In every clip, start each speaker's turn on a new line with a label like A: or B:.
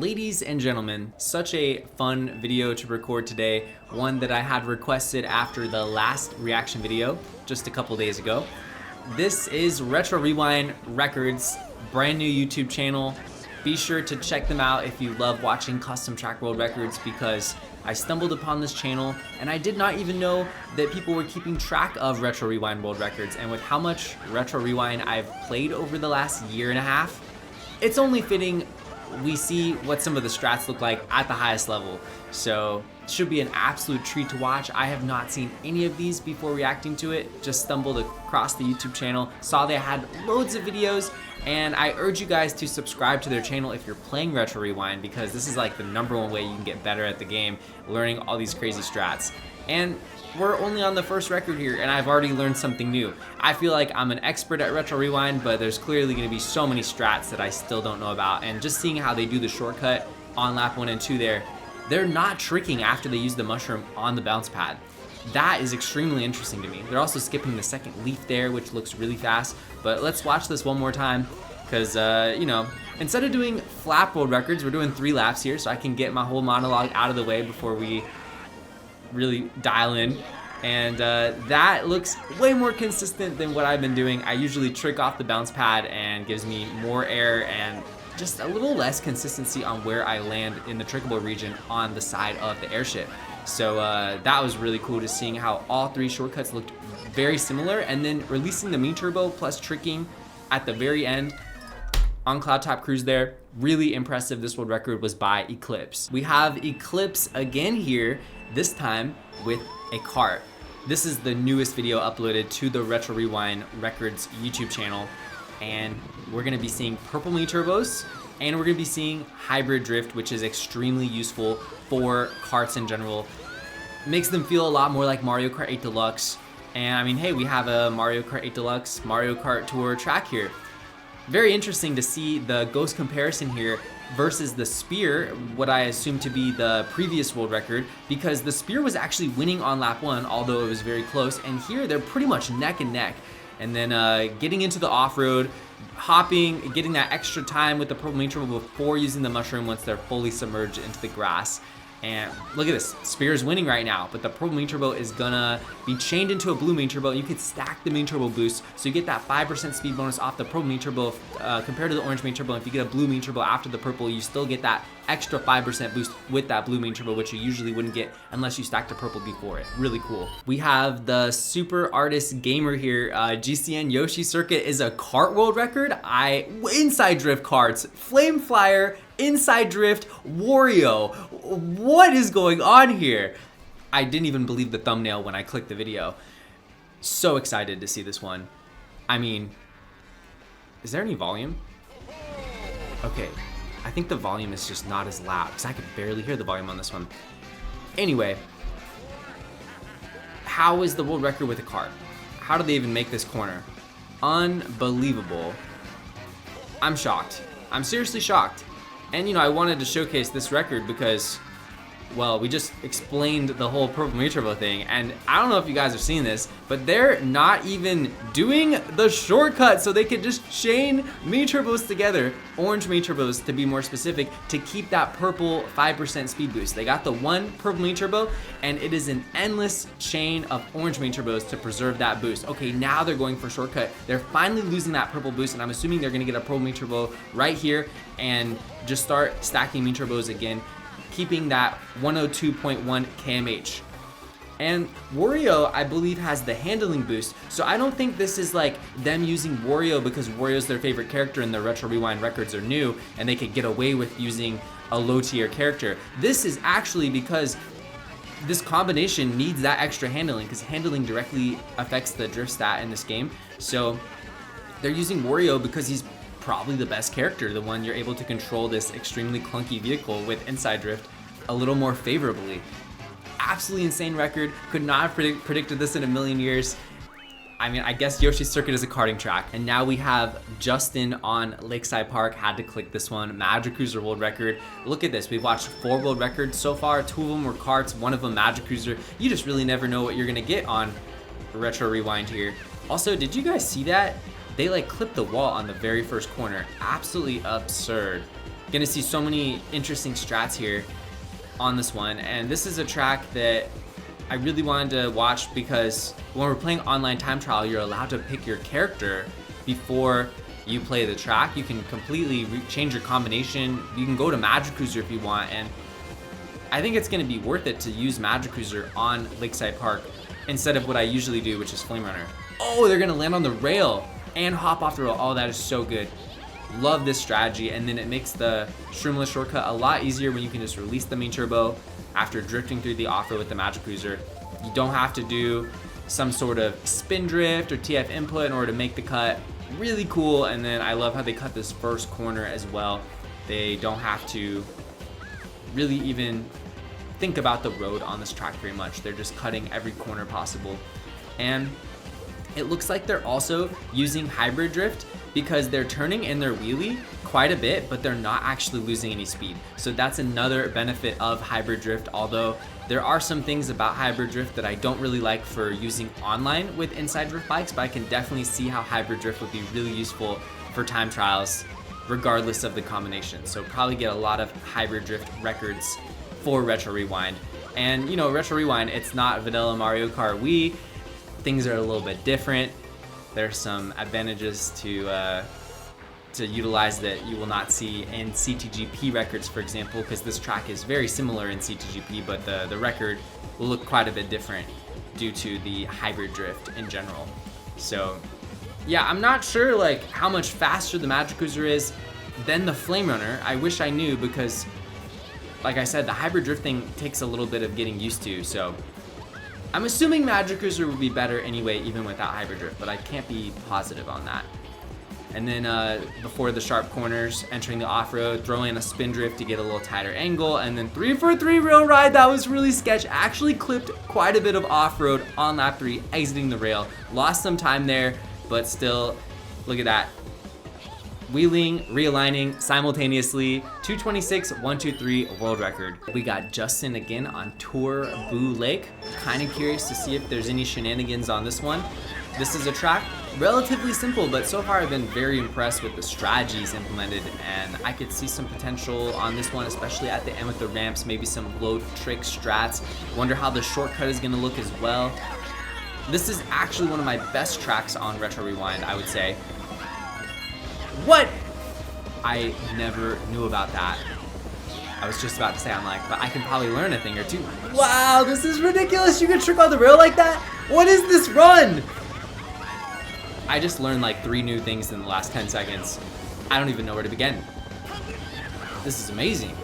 A: Ladies and gentlemen, such a fun video to record today, one that I had requested after the last reaction video just a couple days ago. This is Retro Rewind Records, brand new YouTube channel. Be sure to check them out if you love watching custom track world records, because I stumbled upon this channel and I did not even know that people were keeping track of Retro Rewind world records. And with how much Retro Rewind I've played over the last year and a half, it's only fitting we see what some of the strats look like at the highest level. So it should be an absolute treat to watch. I have not seen any of these before reacting to it. Just stumbled across the YouTube channel, saw they had loads of videos, and I urge you guys to subscribe to their channel if you're playing Retro Rewind, because this is like the #1 way you can get better at the game, learning all these crazy strats. And we're only on the first record here, and I've already learned something new. I feel like I'm an expert at Retro Rewind, but there's clearly going to be so many strats that I still don't know about. And just seeing how they do the shortcut on lap 1 and 2 there, they're not tricking after they use the mushroom on the bounce pad. That is extremely interesting to me. They're also skipping the second leaf there, which looks really fast. But let's watch this one more time, because, you know, instead of doing flap world records, we're doing 3 laps here, so I can get my whole monologue out of the way before we really dial in. And that looks way more consistent than what I've been doing. I usually trick off the bounce pad and gives me more air and just a little less consistency on where I land in the trickable region on the side of the airship. So that was really cool, to seeing how all 3 shortcuts looked very similar, and then releasing the mean turbo plus tricking at the very end on Cloud Top Cruise there. Really impressive. This world record was by Eclipse. We have Eclipse again here, this time with a cart. This is the newest video uploaded to the Retro Rewind Records YouTube channel, and we're gonna be seeing purple mean turbos, and we're gonna be seeing hybrid drift, which is extremely useful for carts in general. Makes them feel a lot more like Mario Kart 8 Deluxe. And I mean, hey, we have a Mario Kart 8 Deluxe Mario Kart Tour track here. Very interesting to see the ghost comparison here versus the spear, what I assume to be the previous world record, because the spear was actually winning on lap 1, although it was very close, and here they're pretty much neck and neck. And then getting into the off-road, hopping, getting that extra time with the purple mean turbo before using the mushroom once they're fully submerged into the grass. And look at this, Spear is winning right now, but the purple mean turbo is gonna be chained into a blue mean turbo. You could stack the mean turbo boost, so you get that 5% speed bonus off the purple mean turbo compared to the orange mean turbo. If you get a blue mean turbo after the purple, you still get that extra 5% boost with that blue mean turbo, which you usually wouldn't get unless you stacked the purple before it. Really cool. We have the Super Artist Gamer here. GCN Yoshi Circuit is a kart world record. Inside drift carts, Flame Flyer, inside drift, Wario. What is going on here? I didn't even believe the thumbnail when I clicked the video. So excited to see this one. I mean, is there any volume? Okay, I think the volume is just not as loud, because I could barely hear the volume on this one. Anyway, how is the world record with a cart? How did they even make this corner? Unbelievable. I'm shocked. I'm seriously shocked. And you know, I wanted to showcase this record because, well, we just explained the whole purple mean turbo thing, and I don't know if you guys have seen this, but they're not even doing the shortcut, so they could just chain mean turbos together, orange mean turbos to be more specific, to keep that purple 5% speed boost. They got the one purple mean turbo, and it is an endless chain of orange mean turbos to preserve that boost. Okay, now they're going for shortcut. They're finally losing that purple boost, and I'm assuming they're gonna get a purple mean turbo right here and just start stacking mean turbos again, keeping that 102.1 kmh. And Wario, I believe, has the handling boost, so I don't think this is like them using Wario because Wario's their favorite character and the Retro Rewind records are new and they could get away with using a low tier character. This is actually because this combination needs that extra handling, because handling directly affects the drift stat in this game. So they're using Wario because he's probably the best character, the one you're able to control this extremely clunky vehicle with inside drift a little more favorably. Absolutely insane record. Could not have predicted this in a million years. I mean, I guess Yoshi Circuit is a karting track. And now we have Justin on Lakeside Park. Had to click this one. Magic Cruiser world record. Look at this. We've watched 4 world records so far. 2 of them were karts, 1 of them Magic Cruiser. You just really never know what you're gonna get on Retro Rewind here. Also, did you guys see that? They like clipped the wall on the very first corner. Absolutely absurd. Gonna see so many interesting strats here on this one, and this is a track that I really wanted to watch because when we're playing online time trial, you're allowed to pick your character before you play the track. You can completely change your combination. You can go to Magic Cruiser if you want, and I think it's going to be worth it to use Magic Cruiser on Lakeside Park instead of what I usually do, which is Flame Runner. Oh, they're going to land on the rail and hop off the rail. Oh, that is so good. Love this strategy, and then it makes the Shroomless shortcut a lot easier when you can just release the main turbo after drifting through the off-road with the Magic Cruiser. You don't have to do some sort of spin drift or TF input in order to make the cut. Really cool, and then I love how they cut this first corner as well. They don't have to really even think about the road on this track very much. They're just cutting every corner possible. And it looks like they're also using hybrid drift because they're turning in their wheelie quite a bit, but they're not actually losing any speed. So that's another benefit of hybrid drift, although there are some things about hybrid drift that I don't really like for using online with inside drift bikes, but I can definitely see how hybrid drift would be really useful for time trials regardless of the combination. So probably get a lot of hybrid drift records for Retro Rewind. And you know, Retro Rewind, it's not vanilla Mario Kart Wii. Things are a little bit different. There's some advantages to utilize that you will not see in CTGP records, for example, because this track is very similar in CTGP, but the record will look quite a bit different due to the hybrid drift in general. So yeah, I'm not sure like how much faster the Magic Cruiser is than the Flame Runner. I wish I knew because, like I said, the hybrid drift thing takes a little bit of getting used to. So I'm assuming Magic Cruiser would be better anyway, even without hybrid drift, but I can't be positive on that. And then before the sharp corners, entering the off-road, throw in a spin drift to get a little tighter angle, and then 3-for-3 rail ride. That was really sketch. Actually clipped quite a bit of off-road on lap 3, exiting the rail. Lost some time there, but still, look at that. Wheeling, realigning simultaneously, 226, 123 world record. We got Justin again on Tour Boo Lake. Kind of curious to see if there's any shenanigans on this one. This is a track relatively simple, but so far I've been very impressed with the strategies implemented, and I could see some potential on this one, especially at the end with the ramps, maybe some glow trick strats. Wonder how the shortcut is gonna look as well. This is actually one of my best tracks on Retro Rewind, I would say. What? I never knew about that. I was just about to say, I'm like, but I can probably learn a thing or two. Wow, this is ridiculous. You can trick on the rail like that? What is this run? I just learned like 3 new things in the last 10 seconds. I don't even know where to begin. This is amazing.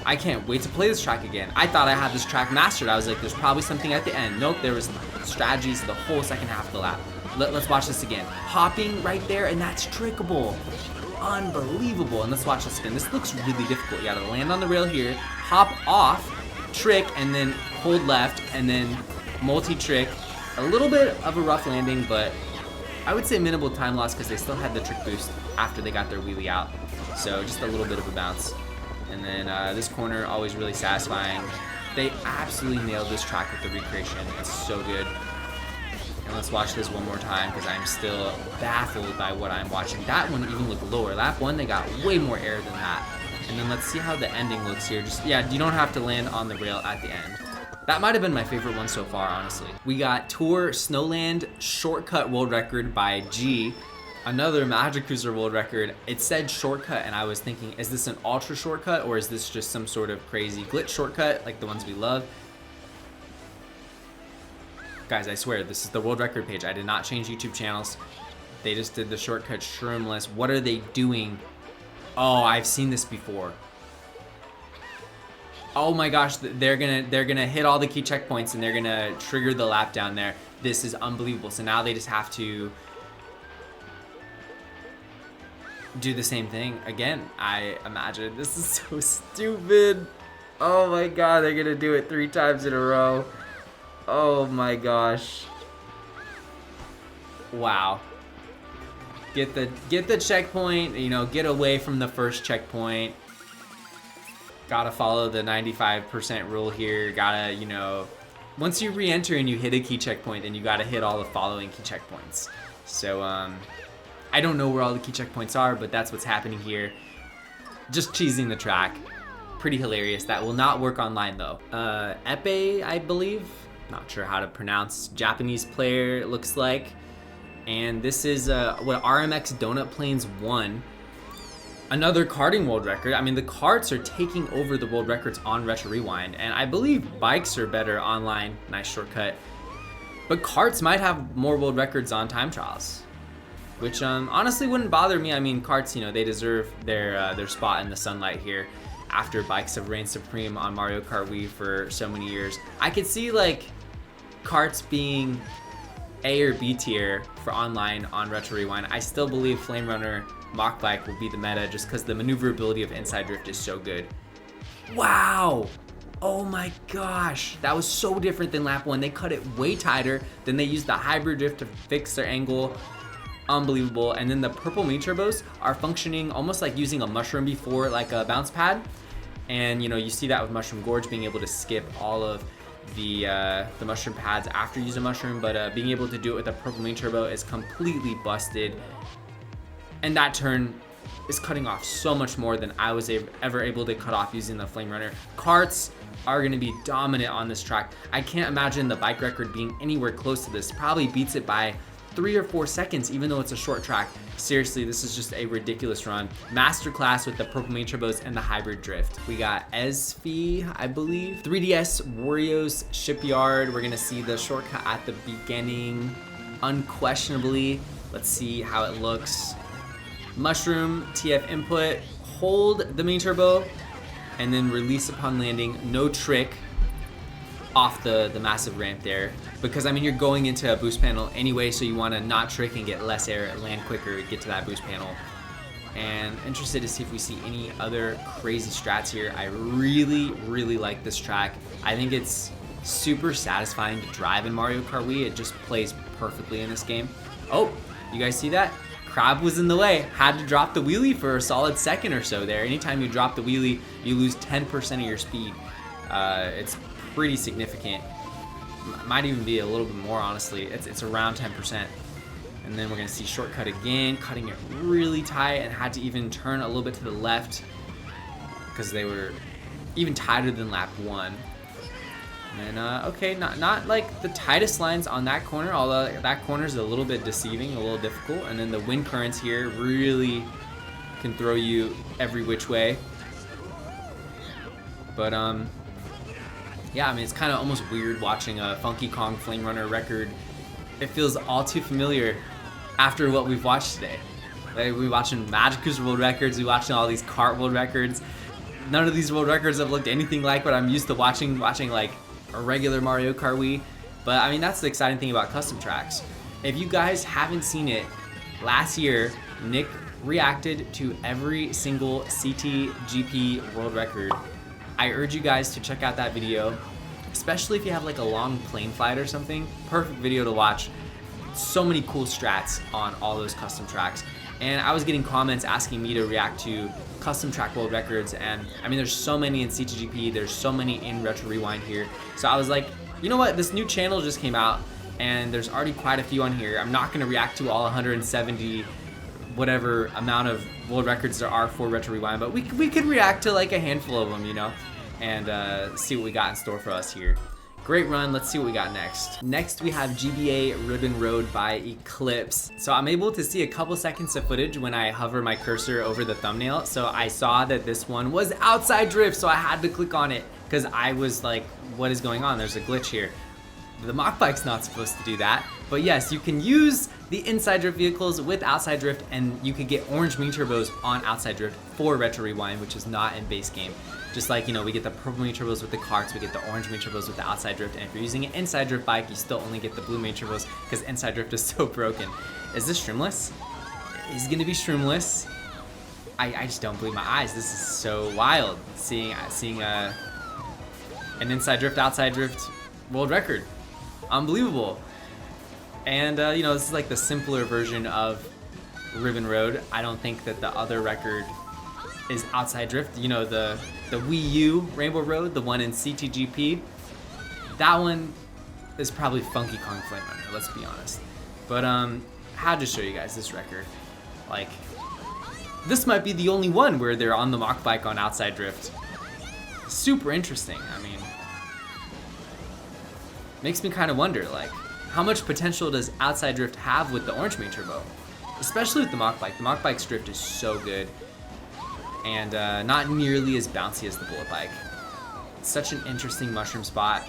A: I can't wait to play this track again. I thought I had this track mastered. I was like, there's probably something at the end. Nope, there was strategies the whole second half of the lap. Let's watch this again. Hopping right there, and that's trickable. Unbelievable. And let's watch this again. This looks really difficult. You gotta land on the rail here, hop off, trick, and then hold left, and then multi-trick. A little bit of a rough landing, but I would say minimal time loss because they still had the trick boost after they got their wheelie out. So just a little bit of a bounce. And then this corner, always really satisfying. They absolutely nailed this track with the recreation. It's so good. And let's watch this one more time because I'm still baffled by what I'm watching. That one even looked lower. Lap 1, they got way more air than that. And then let's see how the ending looks here. Just, yeah, you don't have to land on the rail at the end. That might have been my favorite one so far, honestly. We got Tour Snowland shortcut world record by G. Another Magic Cruiser world record. It said shortcut, and I was thinking, is this an ultra shortcut or is this just some sort of crazy glitch shortcut like the ones we love? Guys, I swear, this is the world record page. I did not change YouTube channels. They just did the shortcut shroomless. What are they doing? Oh, I've seen this before. Oh my gosh, they're gonna hit all the key checkpoints and they're gonna trigger the lap down there. This is unbelievable. So now they just have to do the same thing again. I imagine this is so stupid. Oh my god, they're gonna do it 3 times in a row. Oh my gosh. Wow. Get the checkpoint, you know, get away from the first checkpoint. Gotta follow the 95% rule here. Gotta, you know, once you re-enter and you hit a key checkpoint, then you gotta hit all the following key checkpoints. So, I don't know where all the key checkpoints are, but that's what's happening here. Just cheesing the track. Pretty hilarious. That will not work online though. Epe, I believe. Not sure how to pronounce. Japanese player, it looks like. And this is what RMX Donut Plains won. Another karting world record. I mean, the karts are taking over the world records on Retro Rewind, and I believe bikes are better online. Nice shortcut. But karts might have more world records on time trials, which honestly wouldn't bother me. I mean, karts, you know, they deserve their spot in the sunlight here after bikes have reigned supreme on Mario Kart Wii for so many years. I could see like karts being A or B tier for online on Retro Rewind. I still believe Flame Runner Mach Bike will be the meta just because the maneuverability of Inside Drift is so good. Wow! Oh my gosh, that was so different than lap 1. They cut it way tighter, then they used the hybrid drift to fix their angle. Unbelievable. And then the purple mini turbos are functioning almost like using a mushroom before like a bounce pad. And you know, you see that with Mushroom Gorge, being able to skip all of the mushroom pads after you use a mushroom, but being able to do it with a purple mini turbo is completely busted. And that turn is cutting off so much more than I was ever able to cut off using the Flame Runner. Karts are going to be dominant on this track. I can't imagine the bike record being anywhere close to this. Probably beats it by 3 or 4 seconds, even though it's a short track. Seriously, this is just a ridiculous run. Masterclass with the purple mini turbos and the hybrid drift. We got Esfi, I believe. 3DS Wario's Shipyard. We're gonna see the shortcut at the beginning, unquestionably. Let's see how it looks. Mushroom, TF input, hold the mini turbo, and then release upon landing. No trick off the massive ramp there, because I mean, you're going into a boost panel anyway, so you want to not trick and get less air, land quicker, get to that boost panel. And interested to see if we see any other crazy strats here. I really like this track. I think it's super satisfying to drive in Mario Kart Wii. It just plays perfectly in this game. Oh, you guys see that? Crab was in the way. Had to drop the wheelie for a solid second or so there. Anytime you drop the wheelie, you lose 10% of your speed. It's pretty significant. Might even be a little bit more, honestly. It's around 10%. And then we're gonna see shortcut again, cutting it really tight, and had to even turn a little bit to the left because they were even tighter than lap 1. And okay, not like the tightest lines on that corner, although that corner is a little bit deceiving, a little difficult. And then the wind currents here really can throw you every which way. But yeah, I mean, it's kind of almost weird watching a Funky Kong Flame Runner record. It feels all too familiar after what we've watched today. Like, we're watching Magic Cruiser World Records, we're watching all these kart world records. None of these world records have looked anything like what I'm used to watching like a regular Mario Kart Wii. But I mean, that's the exciting thing about custom tracks. If you guys haven't seen it, last year, Nick reacted to every single CTGP world record. I urge you guys to check out that video, especially if you have like a long plane flight or something. Perfect video to watch. So many cool strats on all those custom tracks. And I was getting comments asking me to react to custom track world records, and I mean, there's so many in CTGP, there's so many in Retro Rewind here. So I was like, you know what, this new channel just came out and there's already quite a few on here. I'm not gonna react to all 170 whatever amount of world records there are for Retro Rewind, but we could react to like a handful of them, you know, and see what we got in store for us here. Great run, let's see what we got next. Next we have GBA Rainbow Road by Eclipse. So I'm able to see a couple seconds of footage when I hover my cursor over the thumbnail. So I saw that this one was outside drift, so I had to click on it because I was like, what is going on? There's a glitch here. The Mach Bike's not supposed to do that. But yes, you can use the inside drift vehicles with outside drift, and you could get orange mini turbos on outside drift for Retro Rewind, which is not in base game. Just like, you know, we get the purple mini turbos with the karts, we get the orange mini turbos with the outside drift, and if you're using an inside drift bike, you still only get the blue mini turbos because inside drift is so broken. Is this streamless? It's gonna be streamless. I just don't believe my eyes. This is so wild, seeing an inside drift, outside drift world record. Unbelievable. And you know, this is like the simpler version of Ribbon Road. I don't think that the other record is outside drift. You know, the Wii U Rainbow Road, the one in CTGP, that one is probably Funky Kong Flame Runner, let's be honest. But had to show you guys this record. Like, this might be the only one where they're on the mock bike on outside drift. Super interesting. I mean, makes me kind of wonder, like, how much potential does outside drift have with the orange main turbo? Especially with the mock bike. The mock bike's drift is so good, and not nearly as bouncy as the bullet bike. It's such an interesting mushroom spot.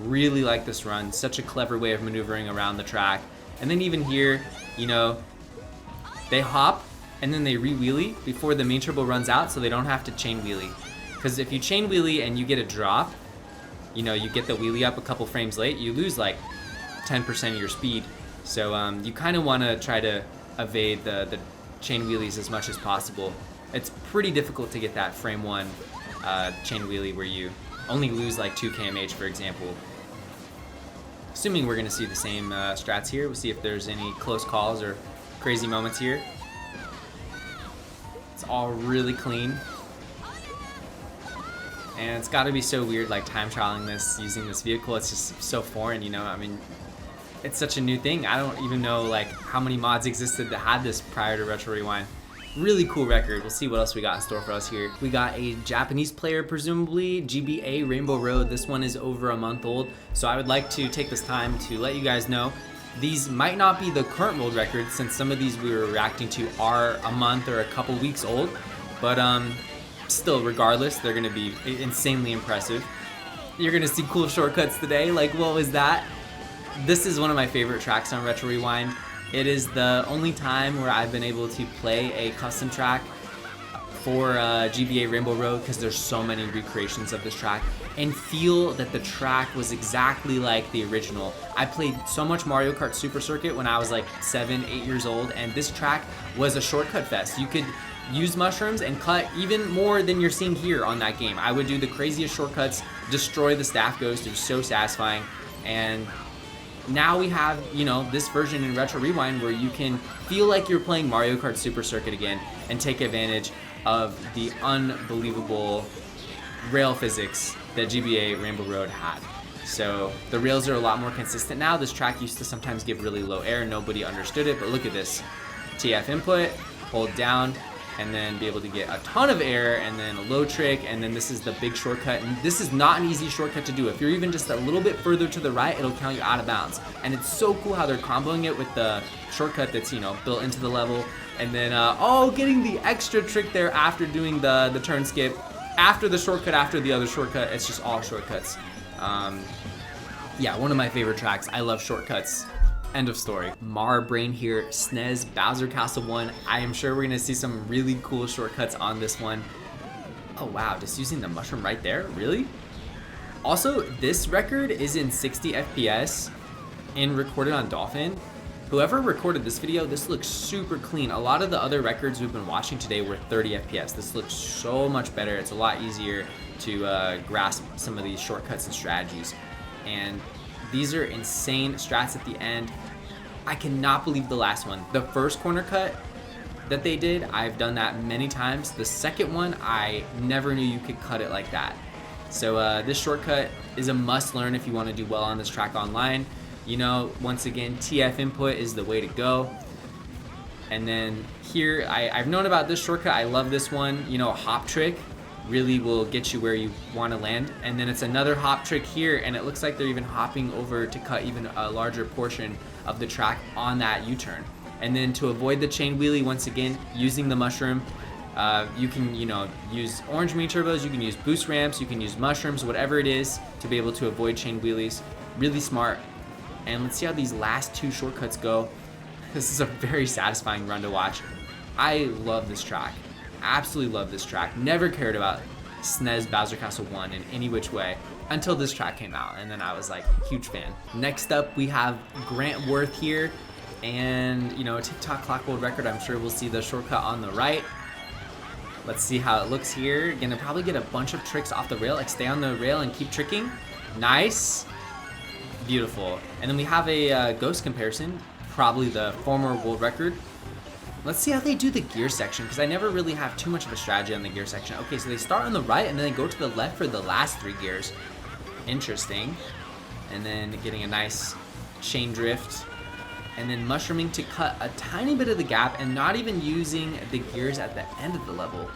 A: Really like this run. Such a clever way of maneuvering around the track. And then even here, you know, they hop and then they re-wheelie before the main turbo runs out, so they don't have to chain wheelie. Because if you chain wheelie and you get a drop, you know, you get the wheelie up a couple frames late, you lose like 10% of your speed. So you kind of want to try to evade the chain wheelies as much as possible. It's pretty difficult to get that frame 1 chain wheelie where you only lose like 2 kmh, for example. Assuming we're going to see the same strats here. We'll see if there's any close calls or crazy moments here. It's all really clean. And it's got to be so weird, like, time trialing this, using this vehicle. It's just so foreign, you know. I mean, it's such a new thing. I don't even know, like, how many mods existed that had this prior to Retro Rewind. Really cool record. We'll see what else we got in store for us here. We got a Japanese player, presumably, GBA Rainbow Road. This one is over a month old, so I would like to take this time to let you guys know these might not be the current world record, since some of these we were reacting to are a month or a couple weeks old, but still, regardless, they're gonna be insanely impressive. You're gonna see cool shortcuts today. Like, what was that? This is one of my favorite tracks on Retro Rewind. It is the only time where I've been able to play a custom track for GBA Rainbow Road, because there's so many recreations of this track, and feel that the track was exactly like the original. I played so much Mario Kart Super Circuit when I was like 7, 8 years old, and this track was a shortcut fest. You could use mushrooms and cut even more than you're seeing here on that game. I would do the craziest shortcuts, destroy the staff ghost. It was so satisfying. And now we have, you know, this version in Retro Rewind where you can feel like you're playing Mario Kart Super Circuit again and take advantage of the unbelievable rail physics that GBA Rainbow Road had. So the rails are a lot more consistent now. This track used to sometimes give really low air. Nobody understood it, but look at this. TF input, hold down, and then be able to get a ton of air, and then a low trick, and then this is the big shortcut. And this is not an easy shortcut to do. If you're even just a little bit further to the right, it'll count you out of bounds. And it's so cool how they're comboing it with the shortcut that's, you know, built into the level. And then, getting the extra trick there after doing the turn skip, after the shortcut, after the other shortcut. It's just all shortcuts. Yeah, one of my favorite tracks. I love shortcuts. End of story. Mara Brain here, SNES Bowser Castle 1. I am sure we're gonna see some really cool shortcuts on this one. Oh wow, just using the mushroom right there, really? Also, this record is in 60 FPS and recorded on Dolphin. Whoever recorded this video, this looks super clean. A lot of the other records we've been watching today were 30 FPS. This looks so much better. It's a lot easier to grasp some of these shortcuts and strategies. And these are insane strats at the end. I cannot believe the last one. The first corner cut that they did, I've done that many times. The second one, I never knew you could cut it like that. So this shortcut is a must learn if you want to do well on this track online. You know, once again, TF input is the way to go. And then here, I've known about this shortcut. I love this one. You know, hop trick really will get you where you want to land. And then it's another hop trick here, and it looks like they're even hopping over to cut even a larger portion of the track on that U-turn. And then to avoid the chain wheelie, once again, using the mushroom, you can, you know, use orange main turbos, you can use boost ramps, you can use mushrooms, whatever it is, to be able to avoid chain wheelies. Really smart. And let's see how these last two shortcuts go. This is a very satisfying run to watch. I love this track. Absolutely love this track. Never cared about SNES Bowser Castle 1 in any which way until this track came out, and then I was like, huge fan. Next up, we have Grant Worth here, and you know, Tik Tok Clock world record. I'm sure we'll see the shortcut on the right. Let's see how it looks here. Gonna probably get a bunch of tricks off the rail, like stay on the rail and keep tricking. Nice. Beautiful. And then we have a ghost comparison, probably the former world record. Let's see how they do the gear section, because I never really have too much of a strategy on the gear section. Okay, so they start on the right and then they go to the left for the last 3 gears. Interesting. And then getting a nice chain drift. and then mushrooming to cut a tiny bit of the gap and not even using the gears at the end of the level.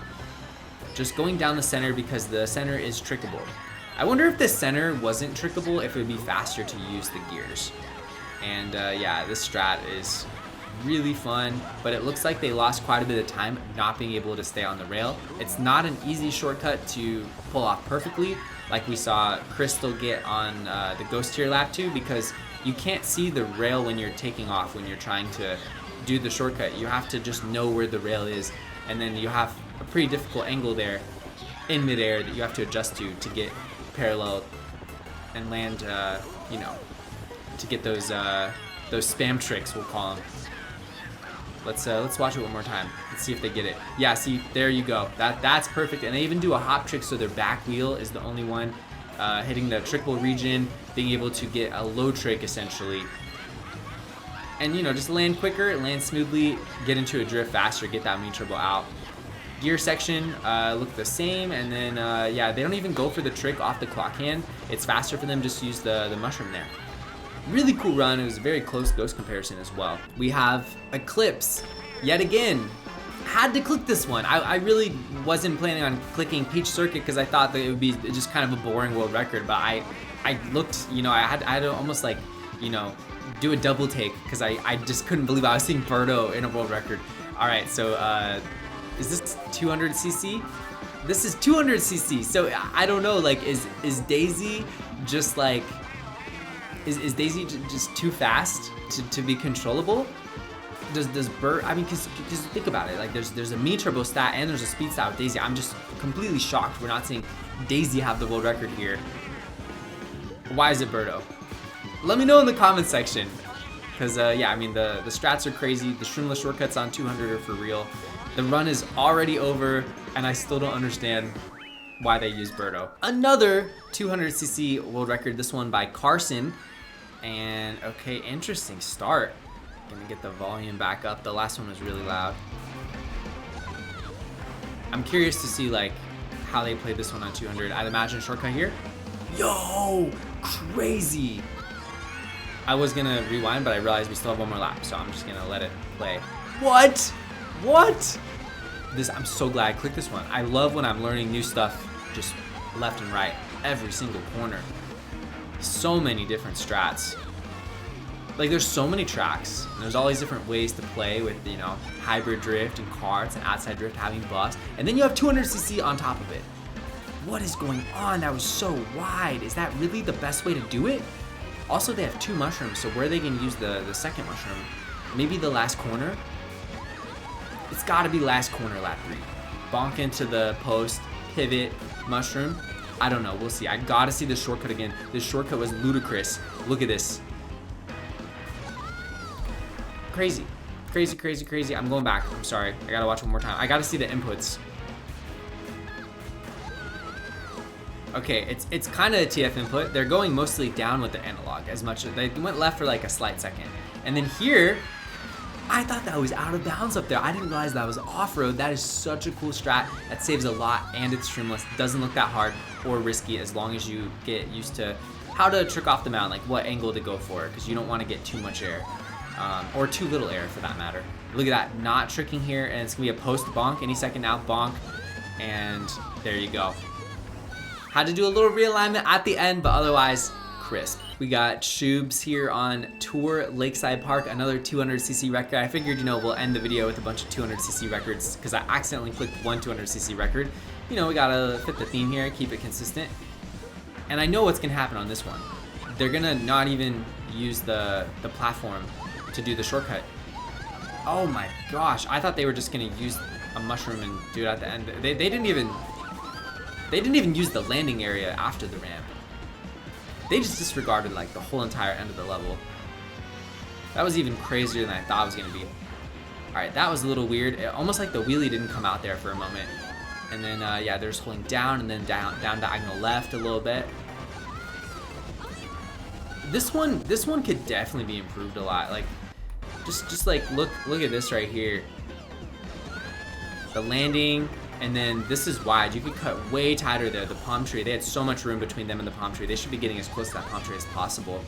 A: Just going down the center because the center is trickable. I wonder if the center wasn't trickable, if it would be faster to use the gears. And yeah, this strat is really fun, but it looks like they lost quite a bit of time not being able to stay on the rail. It's not an easy shortcut to pull off perfectly, like we saw Crystal get on the Ghost Tier lap 2, because you can't see the rail when you're taking off, when you're trying to do the shortcut. You have to just know where the rail is, and then you have a pretty difficult angle there in midair that you have to adjust to get parallel and land, you know, to get those spam tricks, we'll call them. Let's watch it one more time. Let's see if they get it. Yeah, see, there you go. That's perfect. And they even do a hop trick, so their back wheel is the only one hitting the trickle region, being able to get a low trick essentially. And you know, just land quicker, land smoothly, get into a drift faster, get that mean turbo out. Gear section look the same, and then yeah, they don't even go for the trick off the clock hand. It's faster for them just to use the mushroom there. Really cool run. It was a very close ghost comparison as well. We have Eclipse yet again. Had to click this one. I really wasn't planning on clicking Peach Circuit because I thought that it would be just kind of a boring world record, but I looked, you know, I had to almost like, you know, do a double take because I just couldn't believe I was seeing Birdo in a world record. All right, so is this 200cc? This is 200cc. So I don't know, like, is Daisy just like, is Daisy just too fast to be controllable? Does Bert, I mean, cause think about it, like there's a mean turbo stat and there's a speed stat with Daisy. I'm just completely shocked we're not seeing Daisy have the world record here. Why is it Birdo? Let me know in the comment section. Cause yeah, I mean, the strats are crazy. The shroomless shortcuts on 200 are for real. The run is already over and I still don't understand why they use Birdo. Another 200cc world record, this one by Carson. And okay, interesting start. Gonna get the volume back up. The last one was really loud. I'm curious to see like how they play this one on 200. I'd imagine a shortcut here. Yo, crazy. I was gonna rewind, but I realized we still have one more lap, so I'm just gonna let it play. What? What? This, I'm so glad I clicked this one. I love when I'm learning new stuff just left and right, every single corner. So many different strats. Like, there's so many tracks. And there's all these different ways to play with, you know, hybrid drift and karts and outside drift having buffs. And then you have 200cc on top of it. What is going on? That was so wide. Is that really the best way to do it? Also, they have 2 mushrooms, so where are they gonna use the second mushroom? Maybe the last corner? It's gotta be last corner, lap 3. Bonk into the post, pivot, mushroom. I don't know, we'll see. I gotta see this shortcut again. This shortcut was ludicrous. Look at this. Crazy, crazy, crazy, crazy. I'm going back, I'm sorry. I gotta watch one more time. I gotta see the inputs. Okay, it's kind of a TF input. They're going mostly down with the analog as much as they went left for like a slight second. And then here, I thought that was out of bounds up there. I didn't realize that was off-road. That is such a cool strat. That saves a lot and it's streamless. Doesn't look that hard or risky as long as you get used to how to trick off the mountain, like what angle to go for, because you don't want to get too much air. Or too little air for that matter. Look at that, not tricking here, and it's gonna be a post bonk any second now, bonk, and there you go. Had to do a little realignment at the end, but otherwise, crisp. We got Shoobs here on Tour Lakeside Park, another 200cc record. I figured, you know, we'll end the video with a bunch of 200cc records because I accidentally clicked one 200cc record. You know, we gotta fit the theme here, keep it consistent. And I know what's gonna happen on this one. They're gonna not even use the platform to do the shortcut. Oh my gosh, I thought they were just gonna use a mushroom and do it at the end. They didn't even use the landing area after the ramp. They just disregarded like the whole entire end of the level. That was even crazier than I thought it was gonna be. All right, that was a little weird. Almost like the wheelie didn't come out there for a moment. And then yeah, they're just holding down and then down diagonal left a little bit. This one could definitely be improved a lot. Like, just like look at this right here. The landing, and then this is wide. You could cut way tighter there. The palm tree, they had so much room between them and the palm tree. They should be getting as close to that palm tree as possible.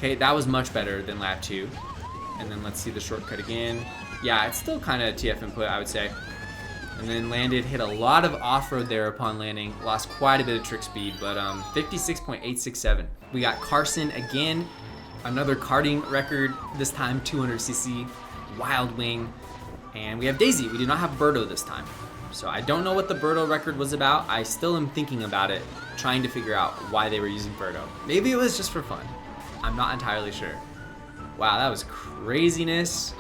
A: Okay, that was much better than lap 2. And then let's see the shortcut again. Yeah, it's still kind of TF input, I would say. And then landed, hit a lot of off-road there upon landing. Lost quite a bit of trick speed, but 56.867. We got Carson again, another karting record, this time 200cc, Wildwing. And we have Daisy. We do not have Birdo this time. So I don't know what the Birdo record was about. I still am thinking about it, trying to figure out why they were using Birdo. Maybe it was just for fun. I'm not entirely sure. Wow, that was craziness.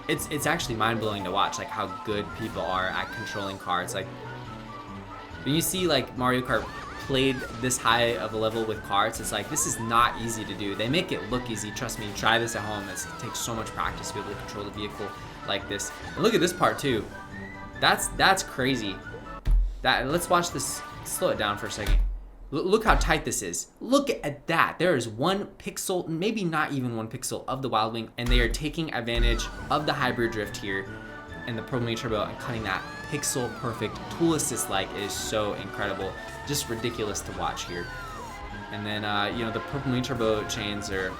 A: It's actually mind-blowing to watch, like how good people are at controlling cars. Like when you see like Mario Kart played this high of a level with carts, it's like this is not easy to do. They make it look easy. Trust me, try this at home. It takes so much practice to be able to control the vehicle like this. And look at this part too. That's crazy. Let's watch this. Slow it down for a second. Look how tight this is. Look at that. There is 1 pixel, maybe not even 1 pixel of the Wildwing, and they are taking advantage of the hybrid drift here and the Purple Mini Turbo and cutting that pixel perfect tool assist like is so incredible. Just ridiculous to watch here. And then, you know, the Purple Mini Turbo chains are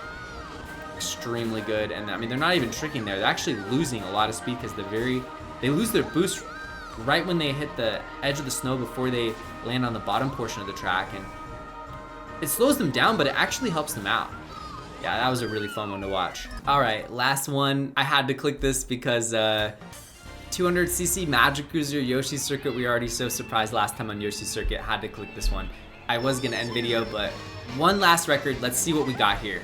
A: extremely good. And I mean, they're not even tricking there. They're actually losing a lot of speed because they lose their boost right when they hit the edge of the snow before they land on the bottom portion of the track, and it slows them down, but it actually helps them out. Yeah, that was a really fun one to watch. All right, last one. I had to click this because 200cc Magic Cruiser Yoshi Circuit. We were already so surprised last time on Yoshi Circuit. Had to click this one. I was gonna end video, but one last record. Let's see what we got here.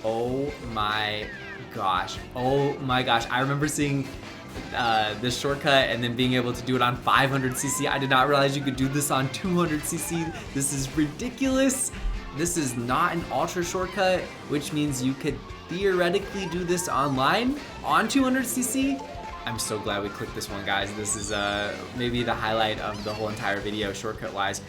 A: Oh my gosh. Oh my gosh. I remember seeing this shortcut and then being able to do it on 500cc. I did not realize you could do this on 200cc. This is ridiculous. This is not an ultra shortcut, which means you could theoretically do this online on 200cc. I'm so glad we clicked this one, guys. This is maybe the highlight of the whole entire video shortcut wise.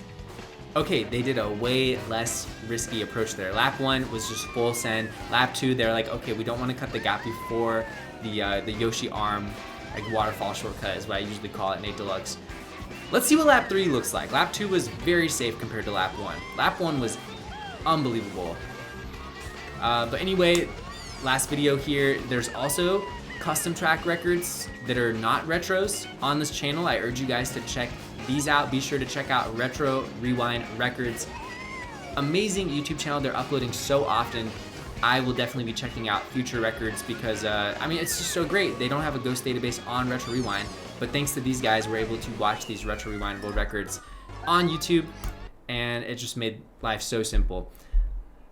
A: Okay, they did a way less risky approach there. Lap 1 was just full send. Lap 2, they're like, okay, we don't want to cut the gap before the Yoshi arm, like waterfall shortcut is what I usually call it in 8 Deluxe. Let's see what lap 3 looks like. Lap 2 was very safe compared to lap 1. Lap 1 was unbelievable. But anyway, last video here, there's also custom track records that are not retros on this channel. I urge you guys to check these out. Be sure to check out Retro Rewind Records. Amazing YouTube channel. They're uploading so often. I will definitely be checking out future records because, I mean, it's just so great. They don't have a ghost database on Retro Rewind, but thanks to these guys, we're able to watch these Retro Rewind world records on YouTube, and it just made life so simple.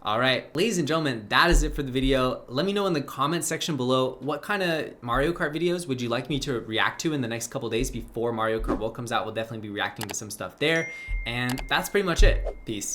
A: All right, ladies and gentlemen, that is it for the video. Let me know in the comment section below what kind of Mario Kart videos would you like me to react to in the next couple days before Mario Kart World comes out. We'll definitely be reacting to some stuff there. And that's pretty much it. Peace.